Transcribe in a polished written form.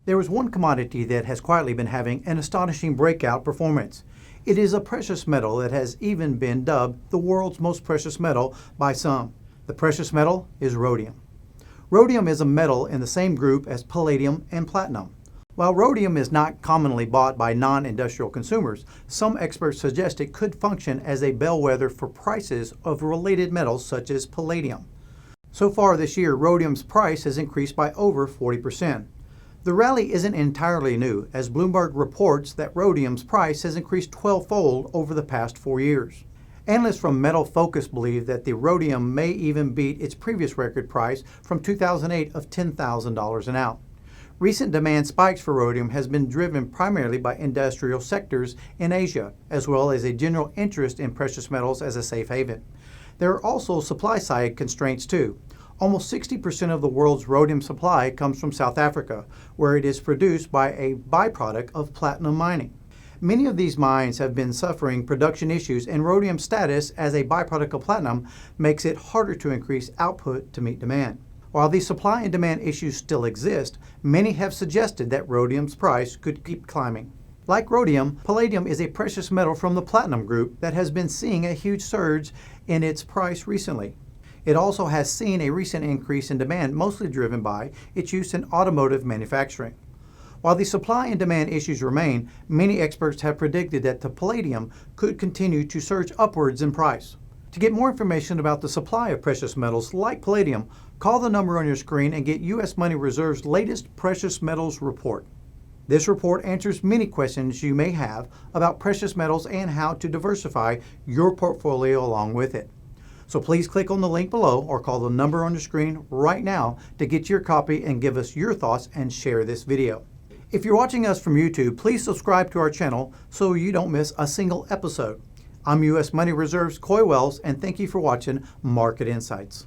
There is one commodity that has quietly been having an astonishing breakout performance. It is a precious metal that has even been dubbed the world's most precious metal by some. The precious metal is rhodium. Rhodium is a metal in the same group as palladium and platinum. While rhodium is not commonly bought by non-industrial consumers, some experts suggest it could function as a bellwether for prices of related metals such as palladium. So far this year, rhodium's price has increased by over 40%. The rally isn't entirely new, as Bloomberg reports that rhodium's price has increased 12-fold over the past 4 years. Analysts from Metal Focus believe that the rhodium may even beat its previous record price from 2008 of $10,000 an ounce. Recent demand spikes for rhodium has been driven primarily by industrial sectors in Asia, as well as a general interest in precious metals as a safe haven. There are also supply-side constraints too. Almost 60% of the world's rhodium supply comes from South Africa, where it is produced by a byproduct of platinum mining. Many of these mines have been suffering production issues, and rhodium's status as a byproduct of platinum makes it harder to increase output to meet demand. While these supply and demand issues still exist, many have suggested that rhodium's price could keep climbing. Like rhodium, palladium is a precious metal from the platinum group that has been seeing a huge surge in its price recently. It also has seen a recent increase in demand, mostly driven by its use in automotive manufacturing. While the supply and demand issues remain, many experts have predicted that the palladium could continue to surge upwards in price. To get more information about the supply of precious metals like palladium, call the number on your screen and get U.S. Money Reserve's latest precious metals report. This report answers many questions you may have about precious metals and how to diversify your portfolio along with it. So please click on the link below or call the number on the screen right now to get your copy and give us your thoughts and share this video. If you're watching us from YouTube, please subscribe to our channel so you don't miss a single episode. I'm U.S. Money Reserve's Coy Wells, and thank you for watching Market Insights.